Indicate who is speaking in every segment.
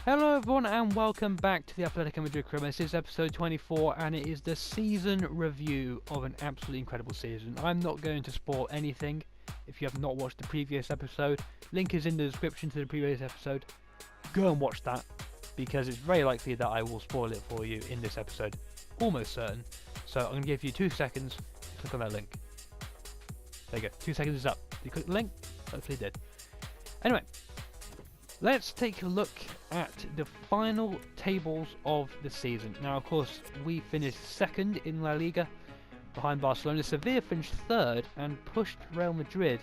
Speaker 1: Hello everyone and welcome back to the Atletico Madrid Crib. This is episode 24 and it is the season review of an absolutely incredible season. I'm not going to spoil anything if you have not watched the previous episode. Link is in the description to the previous episode. Go and watch that because it's very likely that I will spoil it for you in this episode. Almost certain. So I'm going to give you 2 seconds to click on that link. There you go, 2 seconds is up. You click the link? Hopefully you did. Anyway. Let's take a look at the final tables of the season. Now, of course, we finished second in La Liga behind Barcelona. Sevilla finished third and pushed Real Madrid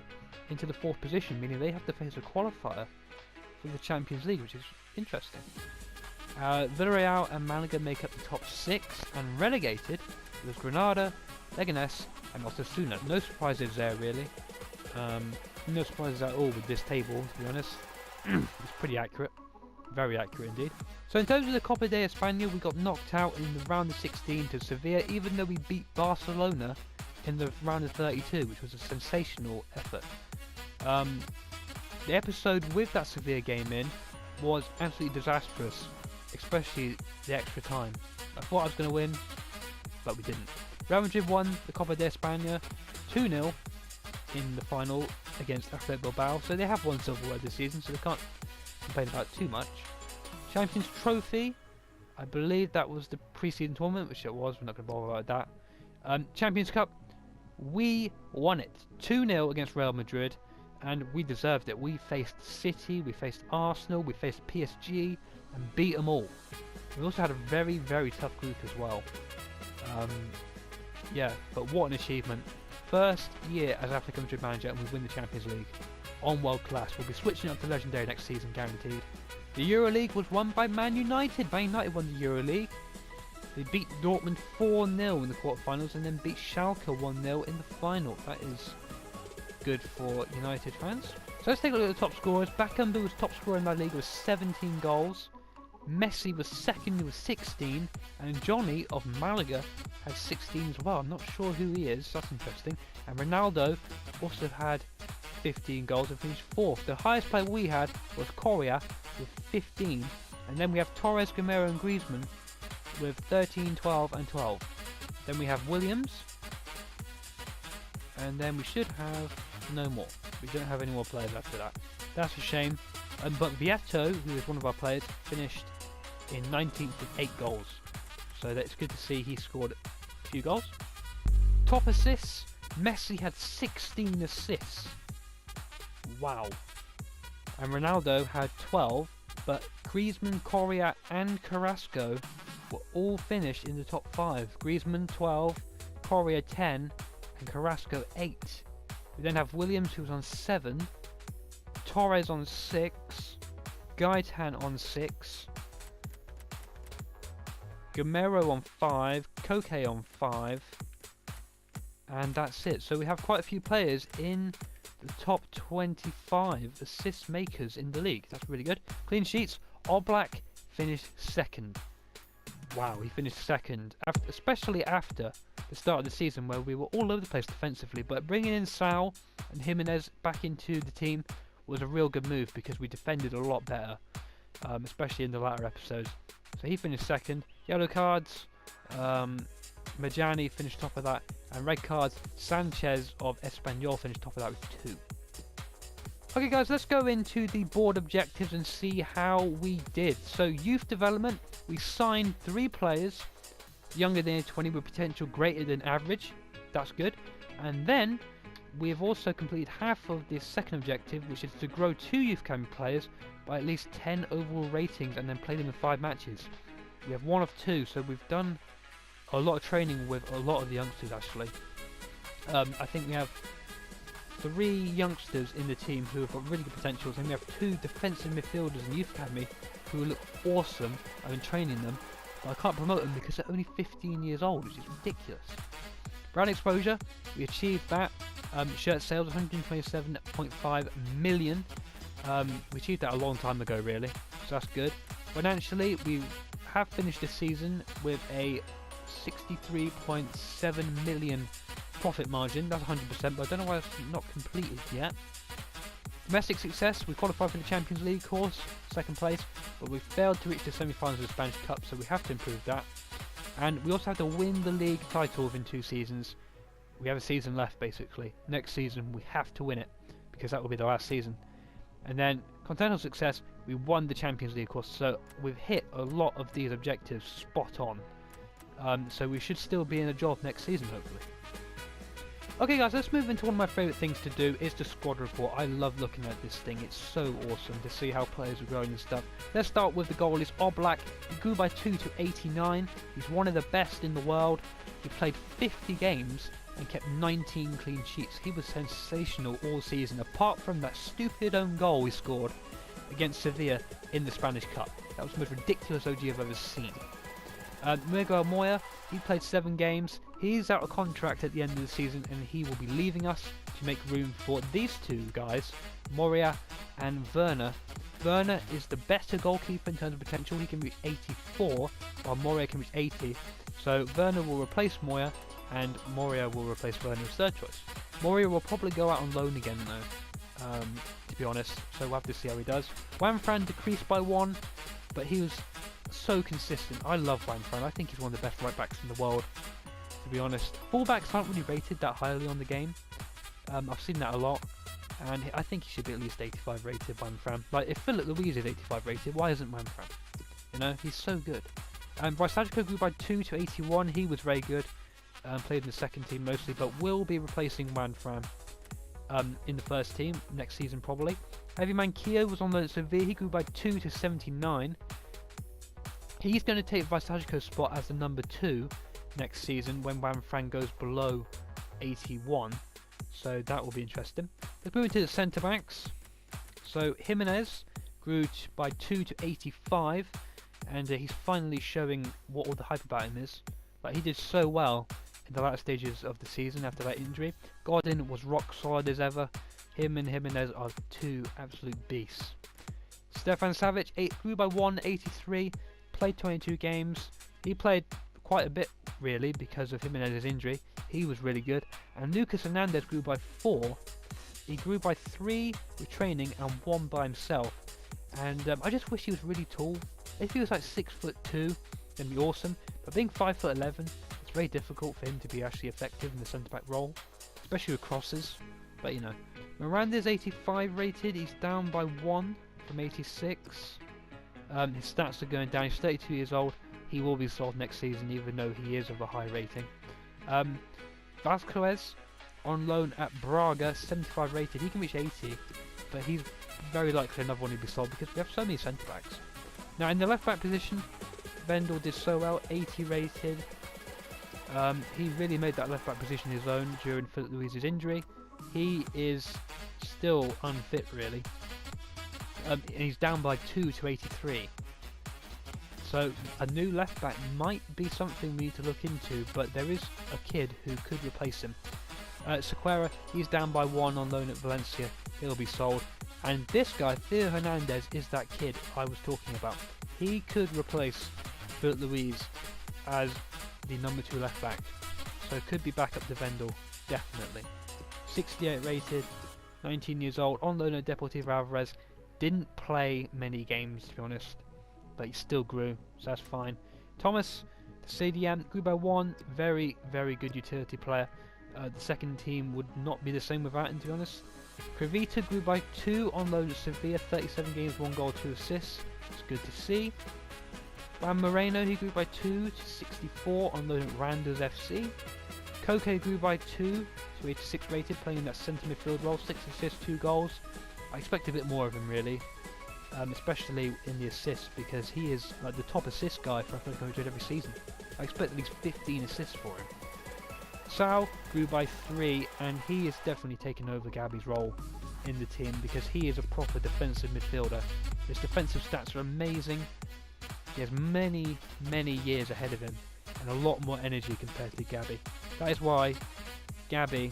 Speaker 1: into the fourth position, meaning they have to face a qualifier for the Champions League, which is interesting. Villarreal and Malaga make up the top 6, and relegated was Granada, Leganés and Osasuna. No surprises there, really. No surprises at all with this table, to be honest. It's pretty accurate, very accurate indeed. So in terms of the Copa de España, we got knocked out in the round of 16 to Sevilla, even though we beat Barcelona in the round of 32, which was a sensational effort. The episode with that Sevilla game in was absolutely disastrous, especially the extra time. I thought I was going to win, but we didn't. Real Madrid won the Copa de España 2-0 in the final against Atletico Bilbao, so they have won silverware this season, so they can't complain about too much. Champions Trophy, I believe that was the pre-season tournament, which it was, we're not going to bother about that. Champions Cup, we won it 2-0 against Real Madrid, and we deserved it. We faced City, we faced Arsenal, we faced PSG, and beat them all. We also had a very, very tough group as well. Yeah, but what an achievement. First year as Atletico Madrid manager and we win the Champions League on world class. We'll be switching up to Legendary next season, guaranteed. The EuroLeague was won by Man United. Man United won the EuroLeague. They beat Dortmund 4-0 in the quarterfinals and then beat Schalke 1-0 in the final. That is good for United fans. So let's take a look at the top scorers. Bakambu was top scorer in La Liga with 17 goals. Messi was second with 16, and Johnny of Malaga had 16 as well. I'm not sure who he is, that's interesting. And Ronaldo also had 15 goals and finished fourth. The highest player we had was Correa with 15, and then we have Torres, Gamero and Griezmann with 13, 12 and 12. Then we have Williams, and then we should have no more. We don't have any more players after that. That's a shame. But Vieto, who is one of our players, finished in 19th with 8 goals. So that's good to see he scored a few goals. Top assists, Messi had 16 assists. Wow. And Ronaldo had 12, but Griezmann, Correa and Carrasco were all finished in the top 5. Griezmann 12, Correa 10 and Carrasco 8. We then have Williams, who was on 7, Torres on 6, Gaetan on 6, Gamero on 5, Koke on 5, and that's it. So we have quite a few players in the top 25 assist makers in the league. That's really good. Clean sheets, Oblak finished second. Wow, he finished second, especially after the start of the season where we were all over the place defensively, but bringing in Sal and Jimenez back into the team was a real good move because we defended a lot better, especially in the latter episodes. So he finished second. Yellow cards, Majani finished top of that, and red cards, Sanchez of Espanyol finished top of that with 2. Okay guys, let's go into the board objectives and see how we did. So youth development, we signed 3 players younger than 20 with potential greater than average. That's good. And then we have also completed half of the second objective, which is to grow 2 youth academy players by at least 10 overall ratings and then play them in 5 matches. We have 1 of 2, so we've done a lot of training with a lot of the youngsters actually. I think we have 3 youngsters in the team who have got really good potentials, and we have 2 defensive midfielders in youth academy who look awesome. I've been training them, but I can't promote them because they're only 15 years old, which is ridiculous. Brand exposure, we achieved that. Shirt sales 127.5 million. We achieved that a long time ago really, so that's good. Financially, we have finished this season with a 63.7 million profit margin. That's 100%, but I don't know why it's not completed yet. Domestic success, we qualified for the Champions League course, second place, but we failed to reach the semi-finals of the Spanish Cup, so we have to improve that. And we also have to win the league title within 2 seasons. We have a season left basically. Next season we have to win it, because that will be the last season. And then continental success, we won the Champions League course, so we've hit a lot of these objectives spot on. So we should still be in a job next season hopefully. Okay guys, let's move into one of my favourite things to do, is the squad report. I love looking at this thing, it's so awesome to see how players are growing and stuff. Let's start with the goalies. Oblak, he grew by 2 to 89, he's one of the best in the world. He played 50 games and kept 19 clean sheets. He was sensational all season, apart from that stupid own goal he scored against Sevilla in the Spanish Cup. That was the most ridiculous OG I've ever seen. Miguel Moya, he played 7 games. He's out of contract at the end of the season and he will be leaving us to make room for these 2 guys, Moria and Werner. Werner is the better goalkeeper in terms of potential. He can reach 84 while Moria can reach 80. So Werner will replace Moya and Moria will replace Werner as third choice. Moria will probably go out on loan again though, to be honest, so we'll have to see how he does. Wanfran decreased by 1, but he was so consistent. I love Wanfran. I think he's one of the best right backs in the world, to be honest. Fullbacks aren't really rated that highly on the game. I've seen that a lot, and I think he should be at least 85 rated, Wanfran. Like, if Philip Luis is 85 rated, why isn't Wanfran? You know, he's so good. Brysajko grew by 2 to 81. He was very good. Played in the second team mostly, but will be replacing Wanfran in the first team next season probably. Heavy Manquillo was on loan at Sevilla. He grew by 2 to 79. He's going to take Brysajko's spot as the number 2 next season when Wanfran goes below 81. So that will be interesting. Let's move into the centre backs. So Jimenez grew by 2 to 85, and he's finally showing what all the hype about him is. Like, he did so well in the latter stages of the season after that injury. Godin was rock solid as ever. Him and Jimenez are 2 absolute beasts. Stefan Savic grew by 183, played 22 games. He played quite a bit really because of Jimenez's injury. He was really good. And Lucas Hernandez grew by 4. He grew by 3 with training and 1 by himself. And I just wish he was really tall. If he was like 6'2", then it'd be awesome. But being 5'11", it's very difficult for him to be actually effective in the centre-back role, especially with crosses. But you know, Miranda's 85 rated. He's down by 1 from 86. His stats are going down. He's 32 years old. He will be sold next season, even though he is of a high rating. Vasquez on loan at Braga, 75 rated. He can reach 80, but he's very likely another one who'll be sold because we have so many centre backs. Now in the left back position, Vendel did so well, 80 rated. He really made that left back position his own during Philip Luis's injury. He is still unfit really. And he's down by 2 to 83. So a new left back might be something we need to look into, but there is a kid who could replace him. Sequeira, he's down by 1 on loan at Valencia. He'll be sold. And this guy, Theo Hernandez, is that kid I was talking about. He could replace Philip Luis as the number 2 left back. So it could be back up to Vendel, definitely. 68 rated, 19 years old, on loan at Deportivo Alvarez. Didn't play many games to be honest, but he still grew, so that's fine. Thomas, the CDM, grew by 1, very, very good utility player. The second team would not be the same without him to be honest. Krivita grew by 2 on loan at Sevilla, 37 games, 1 goal, 2 assists. It's good to see. Juan Moreno, he grew by 2 to 64 on loan at Randers FC. Koke grew by 2 to 86 rated, playing in that centre midfield role, 6 assists, 2 goals. I expect a bit more of him really, especially in the assists because he is like the top assist guy for Atletico Madrid every season. I expect at least 15 assists for him. Sal grew by 3 and he is definitely taking over Gabi's role in the team because he is a proper defensive midfielder. His defensive stats are amazing. He has many, many years ahead of him and a lot more energy compared to Gabi. That is why Gabi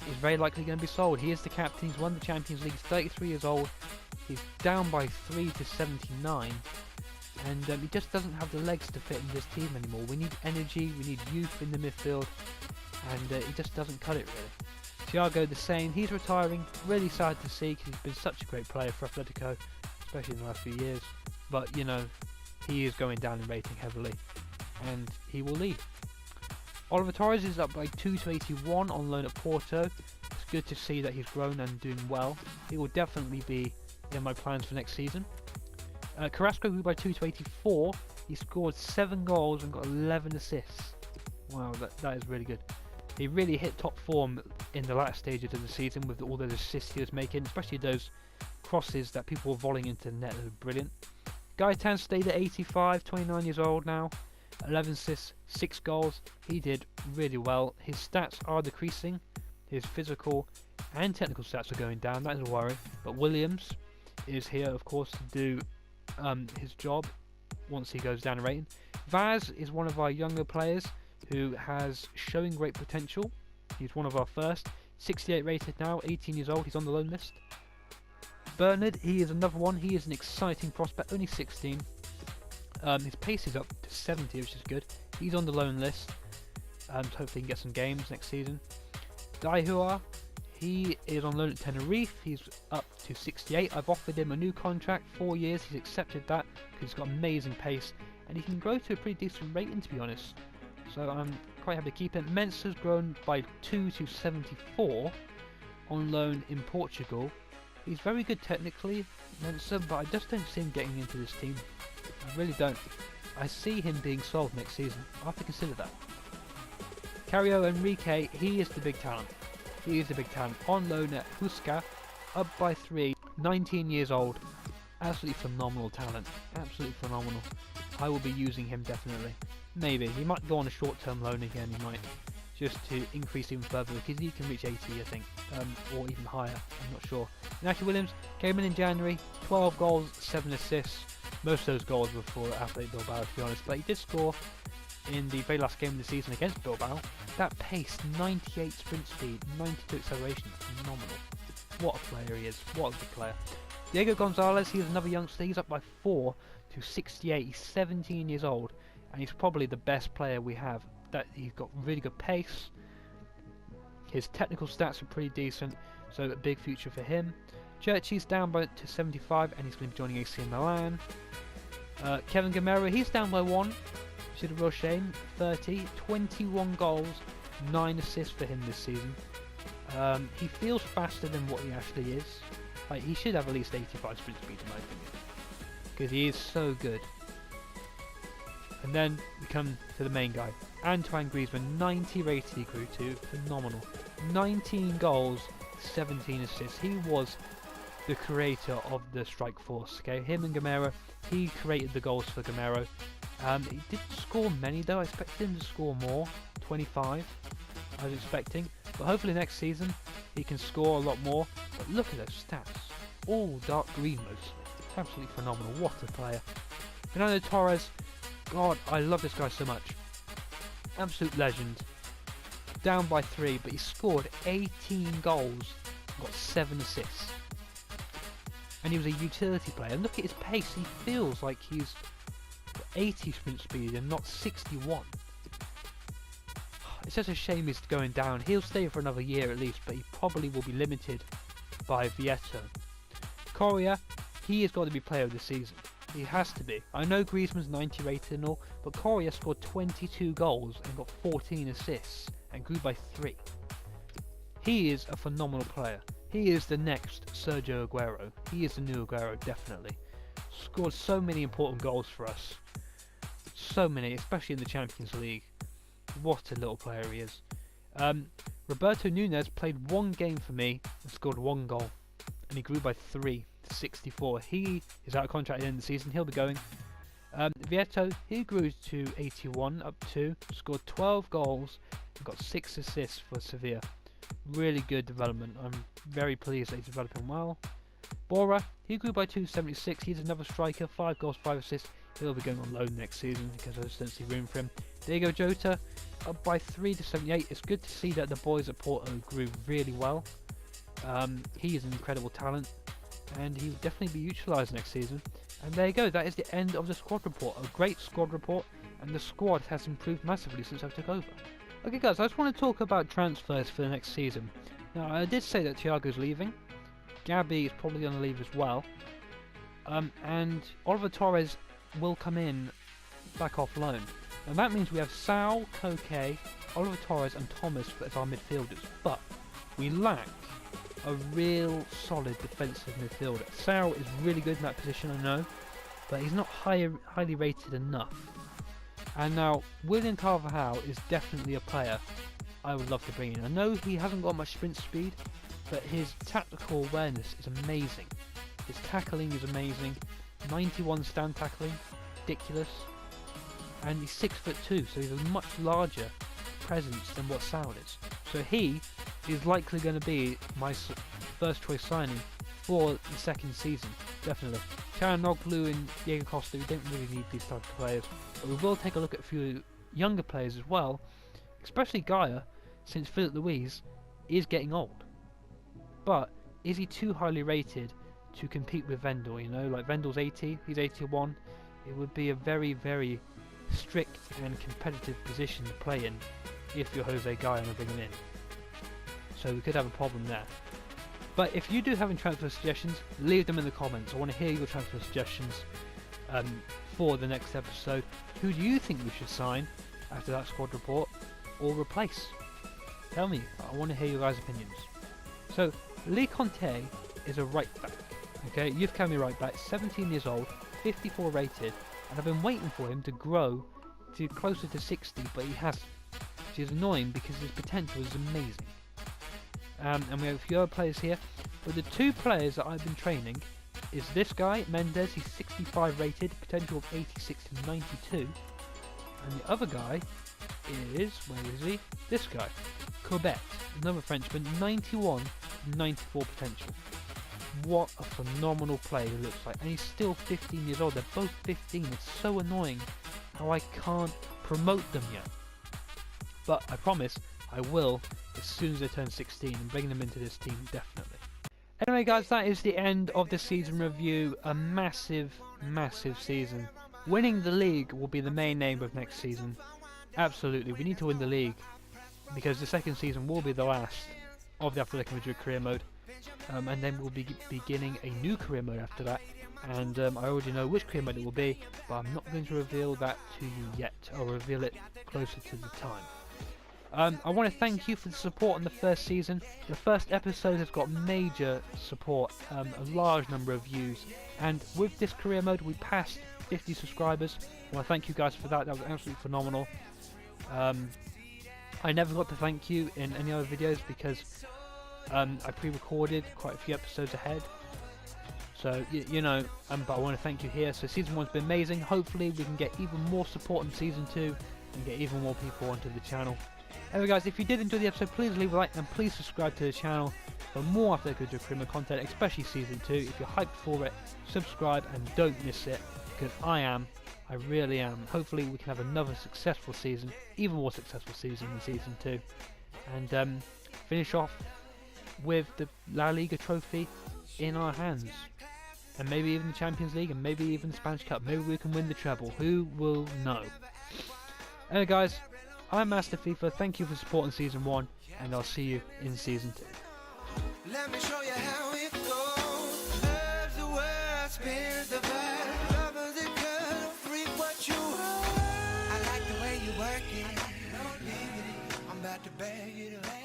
Speaker 1: is very likely going to be sold. He is the captain, he's won the Champions League, he's 33 years old, he's down by 3 to 79, and he just doesn't have the legs to fit in this team anymore. We need energy, we need youth in the midfield, and he just doesn't cut it really. Thiago the same, he's retiring. Really sad to see because he's been such a great player for Atletico, especially in the last few years. But you know, he is going down in rating heavily and he will leave. Oliver Torres is up by 2 to 81 on loan at Porto. It's good to see that he's grown and doing well. He will definitely be in my plans for next season. Carrasco grew by 2 to 84. He scored 7 goals and got 11 assists. Wow, that is really good. He really hit top form in the latter stages of the season with all those assists he was making, especially those crosses that people were volleying into the net. They were brilliant. Gaetan stayed at 85, 29 years old now. 11 assists, 6 goals. He did really well. His stats are decreasing. His physical and technical stats are going down. That is a worry. But Williams is here, of course, to do his job once he goes down in rating. Vaz is one of our younger players who has showing great potential. He's one of our first. 68 rated now, 18 years old. He's on the loan list. Bernard, he is another one. He is an exciting prospect, only 16. His pace is up to 70, which is good. He's on the loan list. So hopefully he can get some games next season. Daihua, he is on loan at Tenerife. He's up to 68. I've offered him a new contract, 4 years. He's accepted that because he's got amazing pace and he can grow to a pretty decent rating, to be honest. So I'm quite happy to keep him. Mensah's grown by 2 to 74 on loan in Portugal. He's very good technically, Mensah, but I just don't see him getting into this team. I really don't. I see him being sold next season. I have to consider that. Cario Enrique, he is the big talent. He is the big talent. On loan at Huesca, up by 3, 19 years old. Absolutely phenomenal talent. Absolutely phenomenal. I will be using him definitely. Maybe. He might go on a short-term loan again, he might. Just to increase even further, because he can reach 80, I think. Or even higher, I'm not sure. Iñaki Williams came in January, 12 goals, 7 assists. Most of those goals were for Athletic Bilbao, to be honest, but he did score in the very last game of the season against Bilbao. That pace, 98 sprint speed, 92 acceleration, phenomenal. What a player he is, what a good player. Diego Gonzalez, he's another youngster, he's up by 4 to 68, he's 17 years old, and he's probably the best player we have. That he's got really good pace, his technical stats are pretty decent, so a big future for him. Churchy's down by to 75 and he's going to be joining AC Milan. Kevin Gamero, he's down by 1, which is a real shame. 30, 21 goals, 9 assists for him this season. He feels faster than what he actually is. Like, he should have at least 85 sprint speed in my opinion, because he is so good. And then we come to the main guy, Antoine Griezmann, 90 rated he grew to, phenomenal. 19 goals, 17 assists. He was the creator of the strike force. Okay, him and Gamero, he created the goals for Gamero. He didn't score many though. I expected him to score more, 25 I was expecting, but hopefully next season he can score a lot more. But look at those stats, all dark green modes, absolutely phenomenal. What a player. Fernando Torres, God, I love this guy so much. Absolute legend. Down by 3, but he scored 18 goals and got 7 assists. And he was a utility player. And look at his pace. He feels like he's 80 sprint speed and not 61. It's just a shame he's going down. He'll stay for another year at least, but he probably will be limited by Vieto. Correa, he has got to be player of the season. He has to be. I know Griezmann's 90 rated and all, but Correa scored 22 goals and got 14 assists and grew by 3. He is a phenomenal player. He is the next Sergio Aguero. He is the new Aguero, definitely. Scored so many important goals for us. So many, especially in the Champions League. What a little player he is. Roberto Nunes played 1 game for me and scored 1 goal. And he grew by 3 to 64. He is out of contract at the end of the season. He'll be going. Vieto, he grew to 81, up 2, scored 12 goals and got 6 assists for Sevilla. Really good development. I'm very pleased that he's developing well. Bora, he grew by 276. He's another striker, 5 goals, 5 assists. He'll be going on loan next season because I just don't see room for him. Diego Jota, up by 3 to 78. It's good to see that the boys at Porto grew really well. He is an incredible talent and he will definitely be utilised next season. And there you go, that is the end of the squad report. A great squad report, and the squad has improved massively since I took over. Okay guys, I just want to talk about transfers for the next season. Now, I did say that Thiago's leaving. Gabby is probably going to leave as well. And Oliver Torres will come in back off loan. And that means we have Sal, Koke, Oliver Torres and Thomas as our midfielders. But we lack a real solid defensive midfielder. Sal is really good in that position, I know, but he's not highly rated enough. And now, William Carvajal is definitely a player I would love to bring in. I know he hasn't got much sprint speed, but his tactical awareness is amazing. His tackling is amazing. 91 stand tackling, ridiculous. And he's 6'2", so he's a much larger presence than what Sal is. So he is likely going to be my first choice signing for the second season, definitely. Çalhanoğlu and Diego Costa, we don't really need these types of players, but we will take a look at a few younger players as well, especially Gaia, since Philip Luis is getting old. But is he too highly rated to compete with Vendel? You know, like Vendel's 80, he's 81. It would be a very, very strict and competitive position to play in if you're Jose Gaia and bring him in. So we could have a problem there. But if you do have any transfer suggestions, leave them in the comments. I want to hear your transfer suggestions for the next episode. Who do you think we should sign after that squad report or replace? Tell me, I want to hear your guys' opinions. So, Lee Conte is a right back. Okay, youth academy right back, 17 years old, 54 rated, and I've been waiting for him to grow to closer to 60, but he hasn't, which is annoying because his potential is amazing. And we have a few other players here, but the two players that I've been training is this guy, Mendes, he's 65 rated, potential of 86 to 92, and the other guy is, where is he? This guy, Corbett, another Frenchman, 91 to 94 potential. What a phenomenal player he looks like, and he's still 15 years old. They're both 15. It's so annoying how I can't promote them yet, but I promise I will as soon as they turn 16 and bring them into this team, definitely. Anyway guys, that is the end of the season review. A massive season. Winning the league will be the main aim of next season. Absolutely, we need to win the league because the second season will be the last of the Atletico Madrid career mode. And then we'll be beginning a new career mode after that, and I already know which career mode it will be, but I'm not going to reveal that to you yet. I'll reveal it closer to the time. I want to thank you for the support on the first season. The first episode has got major support, a large number of views, and with this career mode we passed 50 subscribers. I want to thank you guys for that. That was absolutely phenomenal. I never got to thank you in any other videos because I pre-recorded quite a few episodes ahead, so you know, but I want to thank you here. So season 1's been amazing. Hopefully we can get even more support in season 2 and get even more people onto the channel. Anyway guys, if you did enjoy the episode, please leave a like and please subscribe to the channel for more Atletico Madrid criminal content, especially season 2. If you're hyped for it, subscribe and don't miss it, because I really am. Hopefully we can have another successful season, even more successful season in season 2, and finish off with the La Liga trophy in our hands, and maybe even the Champions League, and maybe even the Spanish Cup. Maybe we can win the treble, who will know. Anyway guys, I'm Master FIFA, thank you for supporting season 1, and I'll see you in season 2. Let me show you how it goes. Love's the word, spins the vibe. Love is the girl, freak what you want. I like the way you work it. I'm about to beg you to lay